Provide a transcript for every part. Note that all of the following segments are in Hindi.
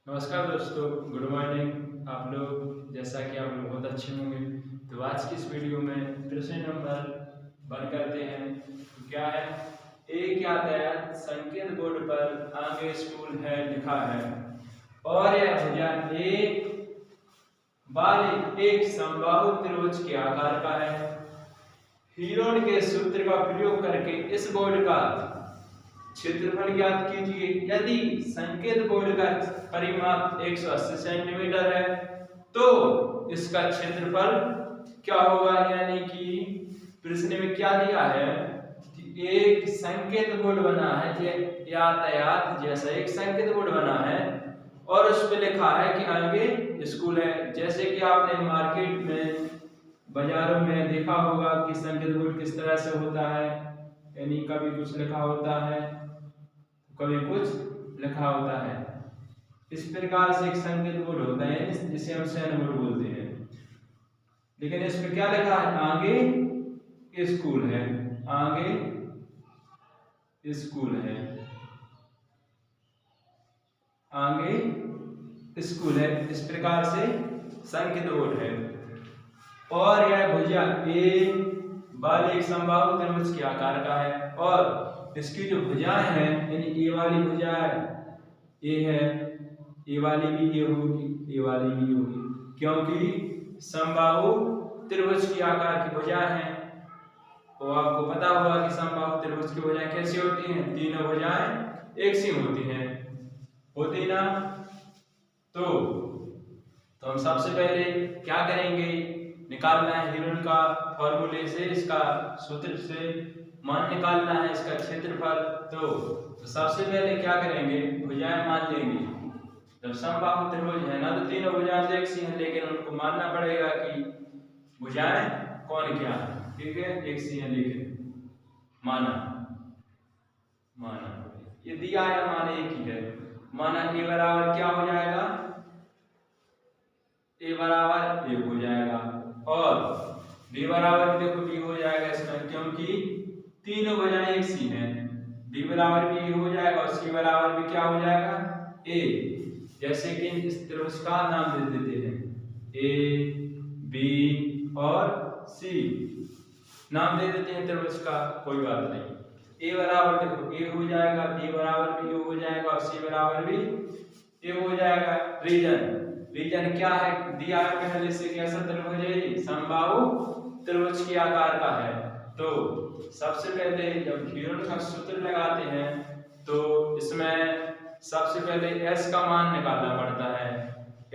नमस्कार दोस्तों, गुड मॉर्निंग। आप लोग जैसा कि आप लोग बहुत अच्छे होंगे। तो आज की इस वीडियो में प्रश्न नंबर 1 करते हैं। तो क्या है, एक यातायात संकेत बोर्ड पर आगे स्कूल है लिखा है और यह भुजा एक वाले एक समबाहु त्रिभुज के आकार का है। हीरोन के सूत्र का प्रयोग करके इस बोर्ड का क्षेत्रफल ज्ञात कीजिए। यदि संकेत बोर्ड का परिमाप 180 सेंटीमीटर है तो इसका क्षेत्रफल क्या होगा, यानी कि प्रश्न में क्या दिया है कि एक संकेत बोर्ड बना है, यातायात जैसा एक संकेत बोर्ड बना है और उस पर लिखा है कि आगे स्कूल है। जैसे कि आपने मार्केट में बाजारों में देखा होगा कि संकेत बोर्ड किस तरह से होता है, यानी कभी कुछ लिखा होता है कभी कुछ लिखा होता है। इस प्रकार से एक संकेत बोर्ड होता है जिसे हम साइन बोर्ड बोलते हैं। लेकिन इस पे क्या लिखा है, आगे स्कूल है, आगे स्कूल है, आगे स्कूल है। इस प्रकार से संकेत बोर्ड है और यह भुजा ए वाले एक समबाहु त्रिभुज के आकार का है और इसकी जो भुजाएं हैं, यानी ए वाली भुजा ए है, ए वाली भी ए होगी, ए वाली भी होगी, क्योंकि समबाहु त्रिभुज के आकार की भुजाएं हैं। तो आपको पता होगा कि समबाहु त्रिभुज की भुजाएं कैसी होती हैं, तीनों भुजाएं एक सी होती हैं, होती ना। तो हम सबसे पहले क्या करेंगे, निकालना है हीरोन का फॉर्मूले से, इसका सूत्र से मान निकालना है इसका क्षेत्रफल। तो सबसे पहले क्या करेंगे, भुजाएं मान लेंगे। जब समबाहु त्रिभुज है ना तो तीनों भुजाएं एक सी हैं, लेकिन उनको मानना पड़ेगा कि भुजाएं कौन क्या है, ठीक है, एक सी हैं, लेकिन माना ये दिया है, माना एक ही है। माना ए बराबर क्या हो जाएगा, ए बराबर 1 हो जाएगा और बी बराबर देखो बी हो जाएगा इसमें, क्योंकि तीनों भुजाएं एक सी हैं। बी बराबर भी हो जाएगा और सी बराबर भी क्या हो जाएगा, ए। जैसे कि इस त्रिभुज का नाम दे देते हैं, ए बी और सी नाम दे देते हैं त्रिभुज का, कोई बात नहीं। ए बराबर देखो ए हो जाएगा, बी बराबर भी हो जाएगा और सी बराबर भी ए हो जाएगा। रीजन क्या है, दिया है पहले से कि ऐसा त्रिभुज है समबाहु त्रिभुज के आकार का है। तो सबसे पहले जब हीरोन का सूत्र लगाते हैं तो इसमें सबसे पहले s का मान निकालना पड़ता है।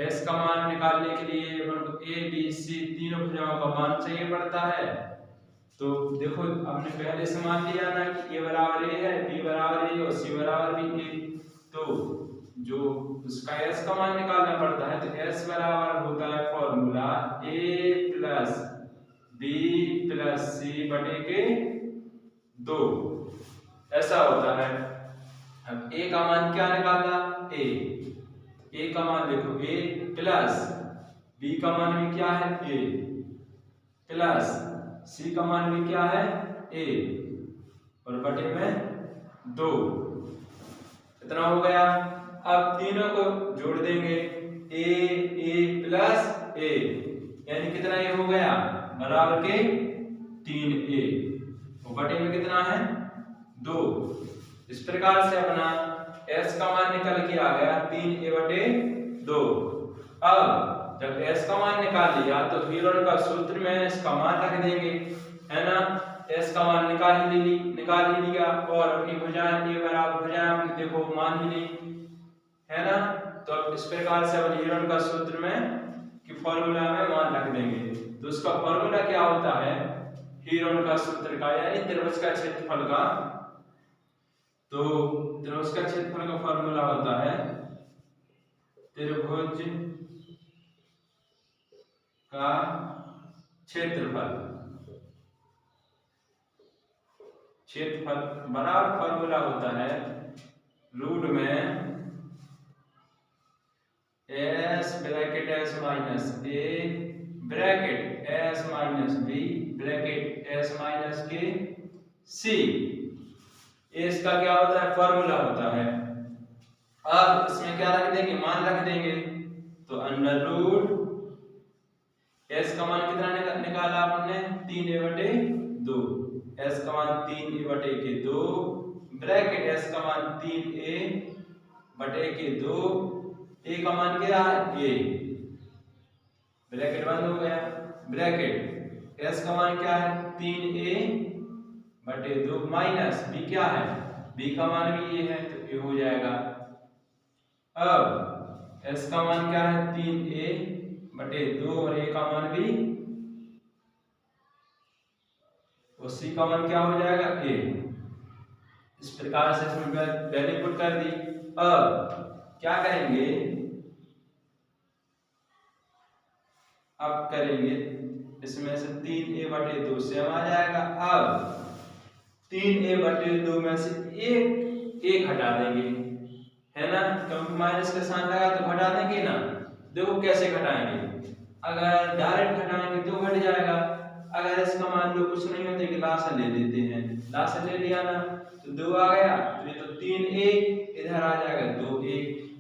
s का मान निकालने के लिए a b c तीनों भुजाओं का मान चाहिए पड़ता है। तो देखो हमने पहले से मान लिया ना कि a बराबर a है, b बराबर a और c बराबर भी a। तो जो उसका s का मान निकालना पड़ता है तो s बराबर होता है formula a plus b plus c बटे के 2, ऐसा होता है। अब a का मान क्या निकालना, a का मान देखो a प्लस b का मान भी क्या है a प्लस c का मान भी क्या है a और बटे में 2, इतना हो गया। अब तीनों को जोड़ देंगे, a प्लस a यानी कितना a हो गया, बराबर के 3a और बटे में कितना है 2। इस प्रकार से अपना s का मान निकल के आ गया 3a बटे 2। अब जब s का मान निकाल लिया तो हीरोन का सूत्र में s का मान रख देंगे, है ना। s का मान निकाल ही लिया और अपनी भुजाएं a बराबर भुजाएं अपनी देखो मान ही ली, है ना। तो अब इस प्रकार से अपन हीरोन का सूत्र में कि फॉर्मूला में मान रख देंगे। तो उसका फॉर्मूला क्या होता है, हीरोन का सूत्र का यानी त्रिभुज का क्षेत्रफल का। तो त्रिभुज का क्षेत्रफल का फॉर्मूला होता है त्रिभुज का क्षेत्रफल बराबर फॉर्मूला होता है रूट में s bracket s minus a bracket s minus b bracket s minus के c। इसका क्या होता है, फॉर्मूला होता है। अब इसमें क्या रख देंगे, मान रख देंगे। तो अंडर रूट एस का मान कितना निकाला आपने, 3a/2। एस का मान 3a/2, ब्रैकेट एस का मान 3a/2, ए का मान क्या है, ए, ब्रैकेट बंद हो गया। ब्रैकेट एस का मान क्या है, 3a/2 माइनस बी क्या है, बी का मान भी ये है तो ये हो जाएगा। अब एस का मान क्या है, 3a/2 और ए का मान भी, और सी का मान क्या हो जाएगा, ए। इस प्रकार से इसमें वैल्यू पुट कर दी। अब क्या करेंगे, अब करेंगे इसमें से 3a/2 सेम आ जाएगा। अब 3a/2 में से एक हटा देंगे, है ना, क्योंकि माइनस का साइन लगा तो घटा देंगे ना। देखो कैसे घटाएंगे, अगर डायरेक्ट घटाएंगे तो घट जाएगा। अगर इसका मान लो कुछ नहीं होता कि लासा ले लेते हैं, लासा ले लिया ना तो 2 आ गया, तो ये तो 3a इधर आ जाएगा 2a,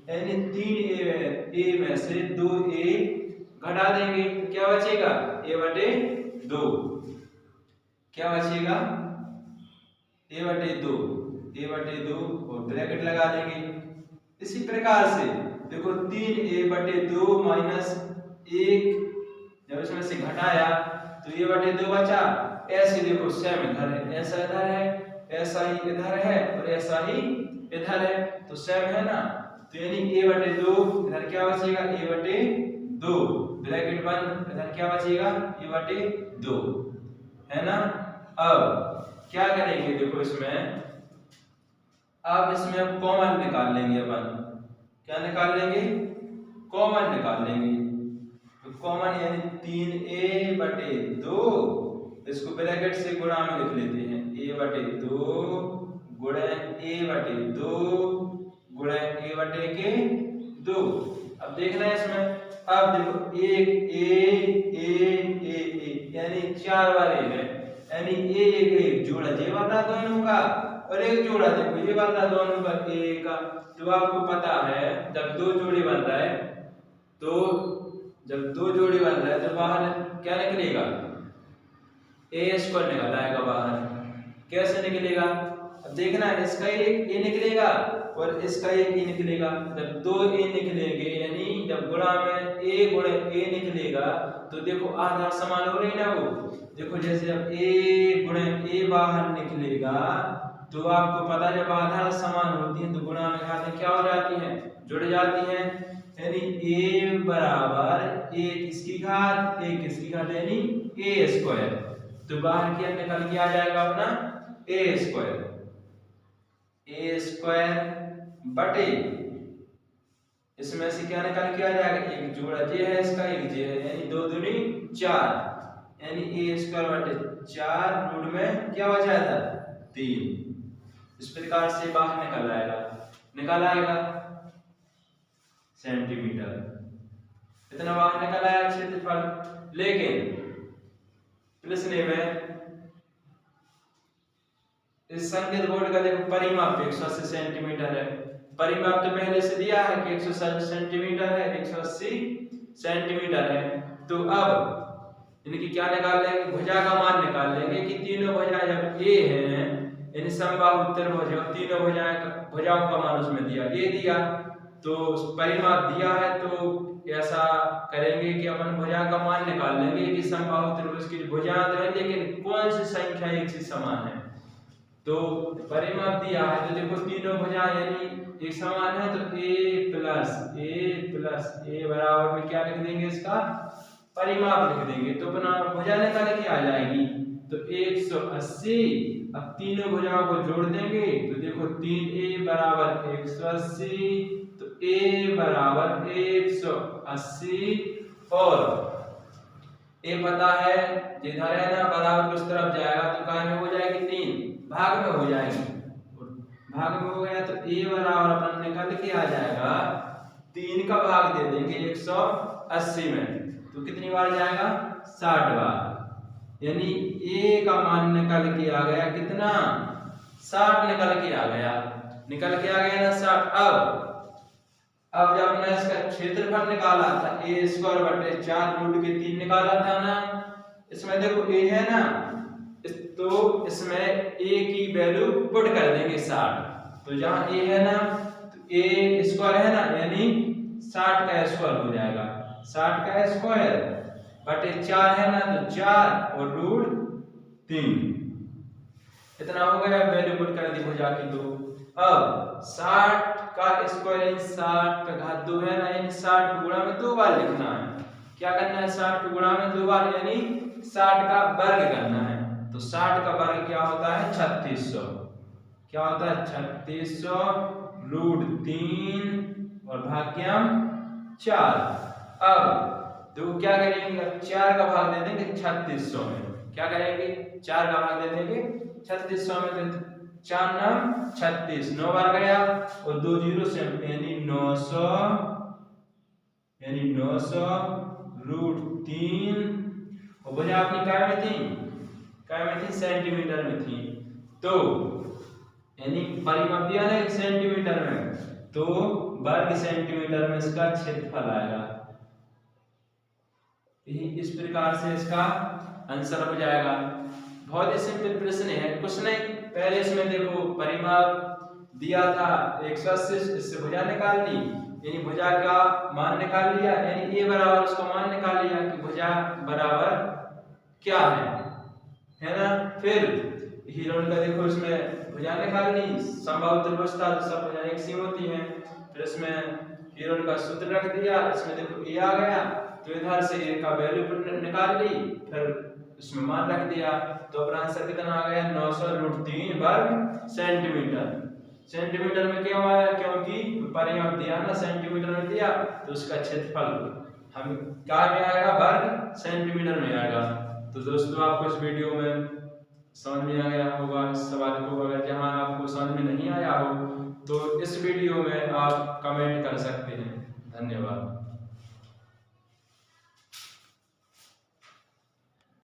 यानी 3a में से 2a घटा देंगे तो क्या बचेगा, a/2। क्या बचेगा, a/2 और ब्रैकेट लगा देंगे। इसी प्रकार से देखो 3a/2 माइनस 1, जब इसमें से घटाया तो a/2 बचा। ऐसे देखो सेम इधर है, ऐसा इधर है, ऐसा ही इधर है और ऐसा ही इधर है, तो सेम है ना। तो यानी a/2 इधर क्या बचेगा, a/2, ब्रैकेट बंद, इधर क्या बचेगा, a/2, है ना। अब क्या करेंगे, देखो इसमें अब इसमें कॉमन निकाल लेंगे अपन। क्या निकाल लेंगे, कॉमन निकाल लेंगे। तो कॉमन यानी 3a/2, इसको ब्रैकेट से गुणा में लिख लेते हैं, a/2 गुणा a/2 गुणा a/2। अब देखना है इसमें, अब देखो एक ए यानी 4 वाले है, यानी एक जोड़ा ये वाला दोनों का और एक जोड़ा देखो ये वाला दोनों का ए का। तो आपको पता है जब 2 जोड़ी बन रहा है तो बाहर क्या निकलेगा, a² निकल आएगा बाहर। कैसे निकलेगा, अब देखना है, इसका एक ए निकलेगा और इसका एक ए निकलेगा। जब 2 ए निकलेंगे यानी जब गुणा में a गुणे ए निकलेगा तो देखो आधार समान हो रही ना वो। देखो जैसे जब a गुणे ए बाहर निकलेगा तो आपको पता जब आधार समान होती है तो गुणा में घातें क्या हो जाती हैं, जुड़ जाती हैं। यानी a बराबर a किसकी घात, a किसकी घात यानी a²। तो बाहर क्या निकल के आ जाएगा अपना a² बटे इसमें से क्या निकल के आ जाएगा, एक जोड़ा जे है इसका, एक जे है, यानी 2 दूनी 4, यानी a² बटे 4 रूट में क्या बचा था 3। इस प्रकार से बाहर निकल आएगा सेंटीमीटर, इतना बाहर निकल आया क्षेत्रफल। लेकिन प्रश्न में इस संकेत बोर्ड का देखो परिमाप 180 सेंटीमीटर है। परिमाप तो पहले से दिया है कि 160 सेंटीमीटर है, 180 सेंटीमीटर है। तो अब इनकी क्या निकाल लेंगे, भुजा का मान निकाल लेंगे कि तीनों भुजाएं जब a हैं यानी समबाहु उत्तरभुज, तीनों भुजाओं का मान उसमें दिया, ये दिया तो परिमाप दिया है तो ऐसा करेंगे कि अपन भुजा का मान निकाल लेंगे कि समबाहु त्रिभुज की भुजाएं तो है लेकिन कौन सी संख्या एक से समान है। तो परिमाप दिया है तो देखो तीनों भुजाएं यानी एक समान है तो a प्लस a बराबर में क्या लिख देंगे, इसका परिमाप लिख देंगे तो अपना भुजा निकाल के आ जाएगी। तो 180, अब तीनों भुजाओं को जोड़ देंगे तो देखो 3a बराबर 180, तो a बराबर 180 और a पता है जिधर है ना बराबर उस तरफ जाएगा तो काय में हो जाएगी 3, भाग में हो जाएगी, भाग में हो गया तो a बराबर अपन निकल के आ जाएगा 3 का भाग दे देंगे 180 में तो कितनी बार जाएगा 60 बार, यानी a का मान निकल के आ गया कितना 60 निकल के आ गया ना 60। अब अब जब हमने इसका क्षेत्रफल निकाला था a² बटे 4 रूट के 3 निकाला था ना, इसमें देखो a है ना, तो इसमें a की वैल्यू पुट कर देंगे 60। तो जहाँ a है ना तो a² है ना, यानी 60 का स्क्वायर हो जाएगा, 60 का स्क्वायर बटे 4 है ना, तो 4 और रूट 3 इतना हो गया। वैल्यू पुट कर दी भुजा की। तो अब 60 का स्क्वायर 60 का घात 2 है ना, यानी 60 को गुणा में 2 बार लिखना है। क्या करना है, 60 को गुणा में 2 बार, यानी 60 का वर्ग करना है। तो 60 का वर्ग क्या होता है, 3600। क्या होता है, 3600 रूट 3 और भाग्यम 4। अब तो क्या करेंगे, 4 का भाग दे देंगे 3600 में। क्या करेंगे, 4 का भाग दे देंगे 3600 में। तो 4 9 36, 9 बार गया और 2 जीरो से, यानी 900 रूट 3। और वजह अपनी क्या में थी, सेंटीमीटर में थी। तो यानी परिमाप दिया ना सेंटीमीटर में, तो वर्ग सेंटीमीटर में इसका क्षेत्रफल आएगा। इस प्रकार से इसका आंसर हो जाएगा। बहुत ही सिंपल प्रश्न है, कुछ नहीं। पहले इसमें देखो परिमाप दिया था 180, इससे भुजा निकाल ली, यानी भुजा का मान निकाल लिया, यानी a बराबर उसका मान निकाल लिया कि भुजा बराबर क्या है ना। फिर हीरोन का देखो इसमें भुजा निकाल ली, संभव त्रिभुज था तो सब भुजाएं एक सी होती हैं। फिर इसमें हीरोन का सूत्र रख दिया, इसमें देखो a आ गया, तो इधर से a का वैल्यू निकाल ली, फिर इसमें मान रख दिया। तो अपना आंसर कितना आ गया, 900 रूट 3 वर्ग सेंटीमीटर। सेंटीमीटर में क्यों आया, क्योंकि परिमाप दिया ना सेंटीमीटर में दिया, तो उसका क्षेत्रफल हम क्या में आएगा, वर्ग सेंटीमीटर में आएगा। तो दोस्तों आपको इस वीडियो में समझ में आ गया होगा इस सवाल को। अगर जहां आपको समझ में नहीं आया हो तो इस वीडियो में आप कमेंट कर सकते हैं। धन्यवाद।